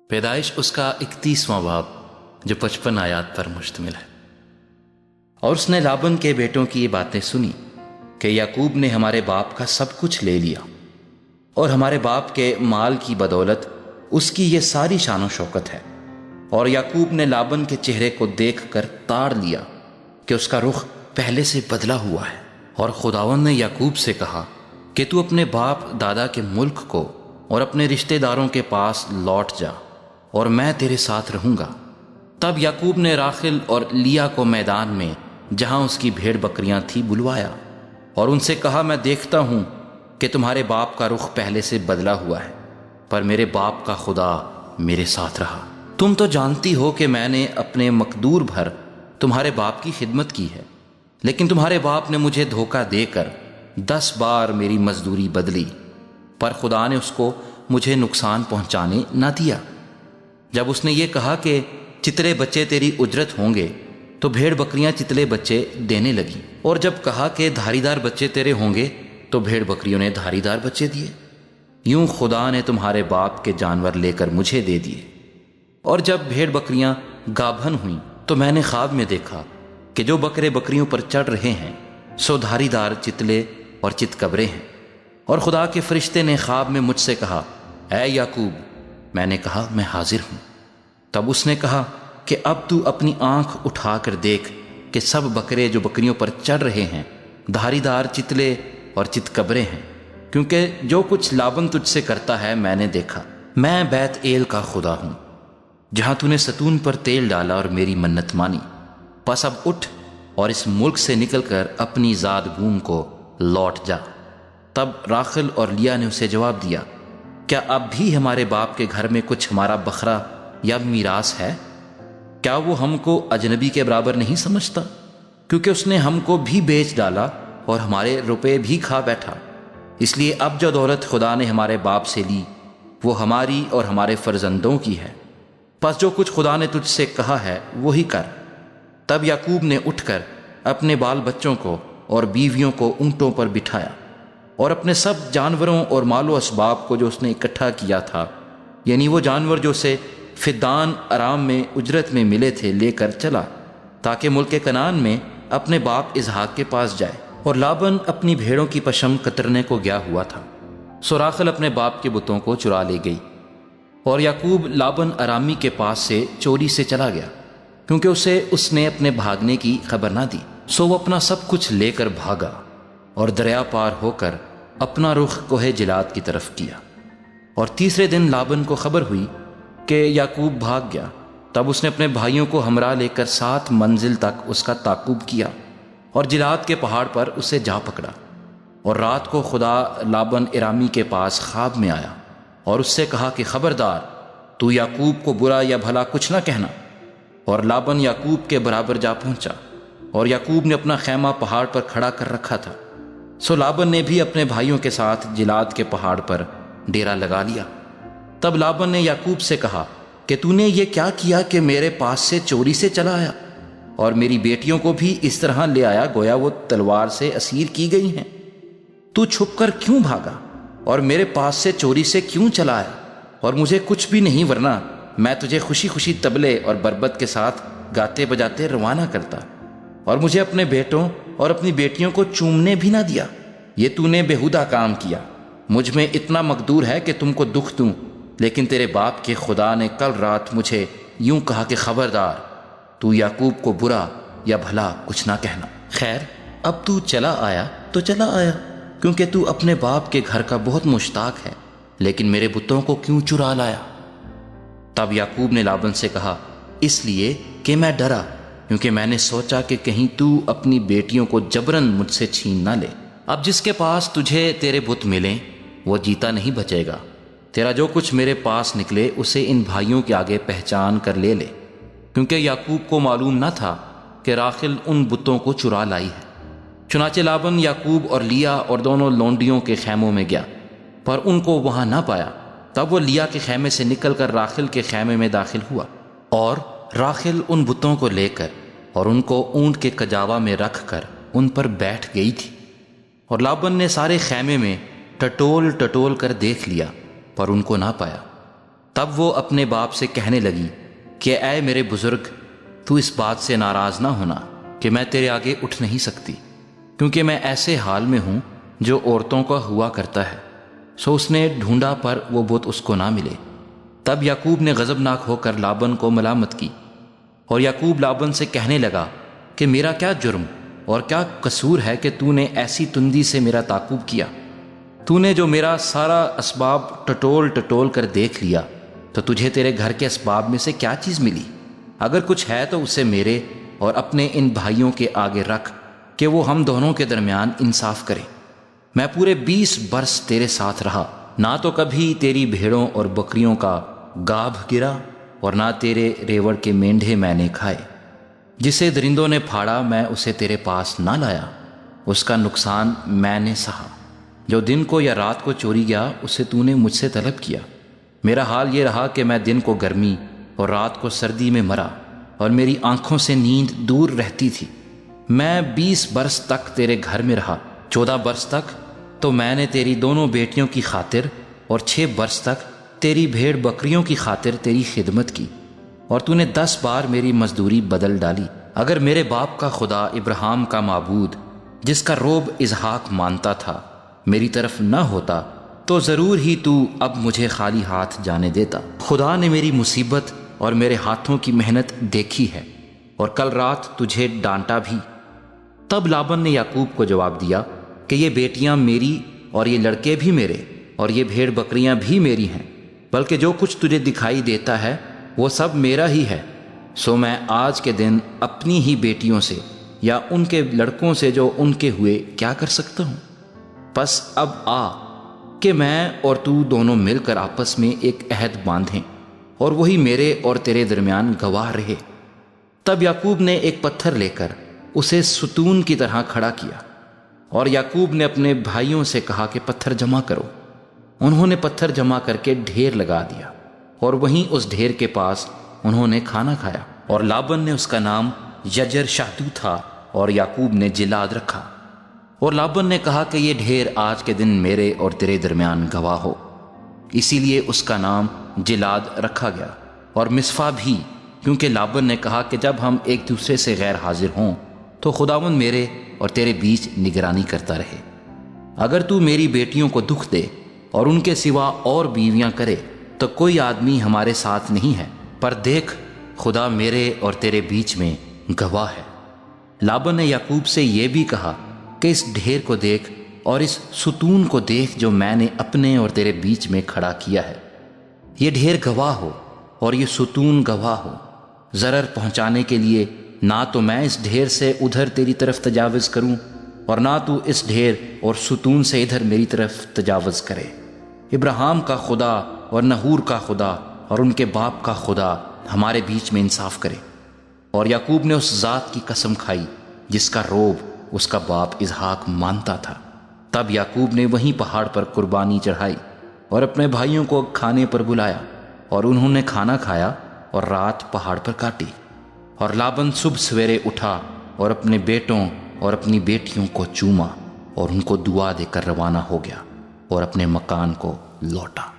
پیدائش اس کا 31واں باب جو 55 آیات پر مشتمل ہے۔ اور اس نے لابن کے بیٹوں کی یہ باتیں سنی کہ یعقوب نے ہمارے باپ کا سب کچھ لے لیا اور ہمارے باپ کے مال کی بدولت اس کی یہ ساری شان و شوکت ہے۔ اور یعقوب نے لابن کے چہرے کو دیکھ کر تاڑ لیا کہ اس کا رخ پہلے سے بدلا ہوا ہے۔ اور خداوند نے یعقوب سے کہا کہ تو اپنے باپ دادا کے ملک کو اور اپنے رشتہ داروں کے پاس لوٹ جا اور میں تیرے ساتھ رہوں گا۔ تب یعقوب نے راخل اور لیا کو میدان میں جہاں اس کی بھیڑ بکریاں تھی بلوایا اور ان سے کہا، میں دیکھتا ہوں کہ تمہارے باپ کا رخ پہلے سے بدلا ہوا ہے، پر میرے باپ کا خدا میرے ساتھ رہا۔ تم تو جانتی ہو کہ میں نے اپنے مقدور بھر تمہارے باپ کی خدمت کی ہے، لیکن تمہارے باپ نے مجھے دھوکہ دے کر 10 بار میری مزدوری بدلی، پر خدا نے اس کو مجھے نقصان پہنچانے نہ دیا۔ جب اس نے یہ کہا کہ چتلے بچے تیری اجرت ہوں گے تو بھیڑ بکریاں چتلے بچے دینے لگیں، اور جب کہا کہ دھاری دار بچے تیرے ہوں گے تو بھیڑ بکریوں نے دھاری دار بچے دیے۔ یوں خدا نے تمہارے باپ کے جانور لے کر مجھے دے دیے۔ اور جب بھیڑ بکریاں گابھن ہوئیں تو میں نے خواب میں دیکھا کہ جو بکرے بکریوں پر چڑھ رہے ہیں سو دھاری دار چتلے اور چتکبرے ہیں۔ اور خدا کے فرشتے نے خواب میں مجھ سے کہا، اے یعقوب۔ میں نے کہا، میں حاضر ہوں۔ تب اس نے کہا کہ اب تو اپنی آنکھ اٹھا کر دیکھ کہ سب بکرے جو بکریوں پر چڑھ رہے ہیں دھاری دار چتلے اور چتکبرے ہیں، کیونکہ جو کچھ لابن تجھ سے کرتا ہے میں نے دیکھا۔ میں بیت ایل کا خدا ہوں جہاں تو نے ستون پر تیل ڈالا اور میری منت مانی۔ پس اب اٹھ اور اس ملک سے نکل کر اپنی زاد بوم کو لوٹ جا۔ تب راخل اور لیا نے اسے جواب دیا، کیا اب بھی ہمارے باپ کے گھر میں کچھ ہمارا بکھرا یا میراث ہے؟ کیا وہ ہم کو اجنبی کے برابر نہیں سمجھتا؟ کیونکہ اس نے ہم کو بھی بیچ ڈالا اور ہمارے روپے بھی کھا بیٹھا۔ اس لیے اب جو دولت خدا نے ہمارے باپ سے لی وہ ہماری اور ہمارے فرزندوں کی ہے۔ پس جو کچھ خدا نے تجھ سے کہا ہے وہی کر۔ تب یعقوب نے اٹھ کر اپنے بال بچوں کو اور بیویوں کو اونٹوں پر بٹھایا اور اپنے سب جانوروں اور مال و اسباب کو جو اس نے اکٹھا کیا تھا، یعنی وہ جانور جو اسے فدان ارام میں اجرت میں ملے تھے، لے کر چلا تاکہ ملک کنعان میں اپنے باپ اسحاق کے پاس جائے۔ اور لابن اپنی بھیڑوں کی پشم کترنے کو گیا ہوا تھا، سو راخل اپنے باپ کے بتوں کو چرا لے گئی۔ اور یعقوب لابن ارامی کے پاس سے چوری سے چلا گیا، کیونکہ اسے اس نے اپنے بھاگنے کی خبر نہ دی۔ سو وہ اپنا سب کچھ لے کر بھاگا اور دریا پار ہو کر اپنا رخ کوہ جلاد کی طرف کیا۔ اور تیسرے دن لابن کو خبر ہوئی کہ یعقوب بھاگ گیا۔ تب اس نے اپنے بھائیوں کو ہمراہ لے کر 7 منزل تک اس کا تعقب کیا اور جلاد کے پہاڑ پر اسے جا پکڑا۔ اور رات کو خدا لابن ارامی کے پاس خواب میں آیا اور اس سے کہا کہ خبردار، تو یعقوب کو برا یا بھلا کچھ نہ کہنا۔ اور لابن یعقوب کے برابر جا پہنچا اور یعقوب نے اپنا خیمہ پہاڑ پر کھڑا کر رکھا تھا۔ سو لابن نے بھی اپنے بھائیوں کے ساتھ جلاد کے پہاڑ پر ڈیرا لگا لیا۔ تب لابن نے یعقوب سے کہا کہ تو نے یہ کیا کیا کہ میرے پاس سے چوری سے چلا آیا اور میری بیٹیوں کو بھی اس طرح لے آیا گویا وہ تلوار سے اسیر کی گئی ہیں؟ تو چھپ کر کیوں بھاگا اور میرے پاس سے چوری سے کیوں چلا آیا؟ اور مجھے کچھ بھی نہیں، ورنہ میں تجھے خوشی خوشی طبلے اور بربط کے ساتھ گاتے بجاتے روانہ کرتا، اور مجھے اپنے بیٹوں اور اپنی بیٹیوں کو چومنے بھی نہ دیا۔ یہ تو نے بےہودہ کام کیا۔ مجھ میں اتنا مقدور ہے کہ تم کو دکھ دوں، لیکن تیرے باپ کے خدا نے کل رات مجھے یوں کہا کہ خبردار، تو یعقوب کو برا یا بھلا کچھ نہ کہنا۔ خیر، اب تو چلا آیا تو چلا آیا، کیونکہ تو اپنے باپ کے گھر کا بہت مشتاق ہے، لیکن میرے بتوں کو کیوں چرا لایا؟ تب یعقوب نے لابن سے کہا، اس لیے کہ میں ڈرا، کیونکہ میں نے سوچا کہ کہیں تو اپنی بیٹیوں کو جبراً مجھ سے چھین نہ لے۔ اب جس کے پاس تجھے تیرے بت ملیں وہ جیتا نہیں بچے گا۔ تیرا جو کچھ میرے پاس نکلے اسے ان بھائیوں کے آگے پہچان کر لے لے، کیونکہ یعقوب کو معلوم نہ تھا کہ راخل ان بتوں کو چرا لائی ہے۔ چنانچہ لابن یعقوب اور لیا اور دونوں لونڈیوں کے خیموں میں گیا، پر ان کو وہاں نہ پایا۔ تب وہ لیا کے خیمے سے نکل کر راخل کے خیمے میں داخل ہوا، اور راخل ان بتوں کو لے کر اور ان کو اونٹ کے کجاوا میں رکھ کر ان پر بیٹھ گئی تھی۔ اور لابن نے سارے خیمے میں ٹٹول ٹٹول کر دیکھ لیا، پر ان کو نہ پایا۔ تب وہ اپنے باپ سے کہنے لگی کہ اے میرے بزرگ، تو اس بات سے ناراض نہ ہونا کہ میں تیرے آگے اٹھ نہیں سکتی، کیونکہ میں ایسے حال میں ہوں جو عورتوں کا ہوا کرتا ہے۔ سو اس نے ڈھونڈا پر وہ بت اس کو نہ ملے۔ تب یعقوب نے غضبناک ہو کر لابن کو ملامت کی، اور یعقوب لابن سے کہنے لگا کہ میرا کیا جرم اور کیا قصور ہے کہ تو نے ایسی تندی سے میرا تعاقب کیا؟ تو نے جو میرا سارا اسباب ٹٹول کر دیکھ لیا، تو تجھے تیرے گھر کے اسباب میں سے کیا چیز ملی؟ اگر کچھ ہے تو اسے میرے اور اپنے ان بھائیوں کے آگے رکھ کہ وہ ہم دونوں کے درمیان انصاف کرے۔ میں پورے 20 برس تیرے ساتھ رہا، نہ تو کبھی تیری بھیڑوں اور بکریوں کا گابھ گرا اور نہ تیرے ریوڑ کے مینڈھے میں نے کھائے۔ جسے درندوں نے پھاڑا میں اسے تیرے پاس نہ لایا، اس کا نقصان میں نے سہا۔ جو دن کو یا رات کو چوری گیا اسے تو نے مجھ سے طلب کیا۔ میرا حال یہ رہا کہ میں دن کو گرمی اور رات کو سردی میں مرا، اور میری آنکھوں سے نیند دور رہتی تھی۔ میں 20 برس تک تیرے گھر میں رہا، 14 برس تک تو میں نے تیری دونوں بیٹیوں کی خاطر اور 6 برس تک تیری بھیڑ بکریوں کی خاطر تیری خدمت کی، اور تو نے 10 بار میری مزدوری بدل ڈالی۔ اگر میرے باپ کا خدا ابراہیم کا معبود، جس کا روب اسحاق مانتا تھا، میری طرف نہ ہوتا تو ضرور ہی تو اب مجھے خالی ہاتھ جانے دیتا۔ خدا نے میری مصیبت اور میرے ہاتھوں کی محنت دیکھی ہے، اور کل رات تجھے ڈانٹا بھی۔ تب لابن نے یعقوب کو جواب دیا کہ یہ بیٹیاں میری اور یہ لڑکے بھی میرے اور یہ بھیڑ بکریاں بھی میری ہیں، بلکہ جو کچھ تجھے دکھائی دیتا ہے وہ سب میرا ہی ہے۔ سو میں آج کے دن اپنی ہی بیٹیوں سے یا ان کے لڑکوں سے جو ان کے ہوئے کیا کر سکتا ہوں؟ پس اب آ کہ میں اور تو دونوں مل کر آپس میں ایک عہد باندھیں، اور وہی میرے اور تیرے درمیان گواہ رہے۔ تب یعقوب نے ایک پتھر لے کر اسے ستون کی طرح کھڑا کیا، اور یعقوب نے اپنے بھائیوں سے کہا کہ پتھر جمع کرو۔ انہوں نے پتھر جمع کر کے ڈھیر لگا دیا، اور وہیں اس ڈھیر کے پاس انہوں نے کھانا کھایا۔ اور لابن نے اس کا نام یجر شہدو تھا، اور یعقوب نے جلاد رکھا۔ اور لابن نے کہا کہ یہ ڈھیر آج کے دن میرے اور تیرے درمیان گواہ ہو، اسی لیے اس کا نام جلاد رکھا گیا، اور مصفا بھی، کیونکہ لابن نے کہا کہ جب ہم ایک دوسرے سے غیر حاضر ہوں تو خداوند میرے اور تیرے بیچ نگرانی کرتا رہے۔ اگر تو میری بیٹیوں کو دکھ دے اور ان کے سوا اور بیویاں کرے تو کوئی آدمی ہمارے ساتھ نہیں ہے، پر دیکھ خدا میرے اور تیرے بیچ میں گواہ ہے۔ لابن نے یعقوب سے یہ بھی کہا کہ اس ڈھیر کو دیکھ اور اس ستون کو دیکھ جو میں نے اپنے اور تیرے بیچ میں کھڑا کیا ہے۔ یہ ڈھیر گواہ ہو اور یہ ستون گواہ ہو، ضرر پہنچانے کے لیے نہ تو میں اس ڈھیر سے ادھر تیری طرف تجاوز کروں اور نہ تو اس ڈھیر اور ستون سے ادھر میری طرف تجاوز کرے۔ ابراہیم کا خدا اور نحور کا خدا اور ان کے باپ کا خدا ہمارے بیچ میں انصاف کرے۔ اور یعقوب نے اس ذات کی قسم کھائی جس کا روب اس کا باپ اسحاق مانتا تھا۔ تب یعقوب نے وہیں پہاڑ پر قربانی چڑھائی اور اپنے بھائیوں کو کھانے پر بلایا، اور انہوں نے کھانا کھایا اور رات پہاڑ پر کاٹی۔ اور لابن صبح سویرے اٹھا اور اپنے بیٹوں اور اپنی بیٹیوں کو چوما اور ان کو دعا دے کر روانہ ہو گیا اور اپنے مکان کو لوٹا۔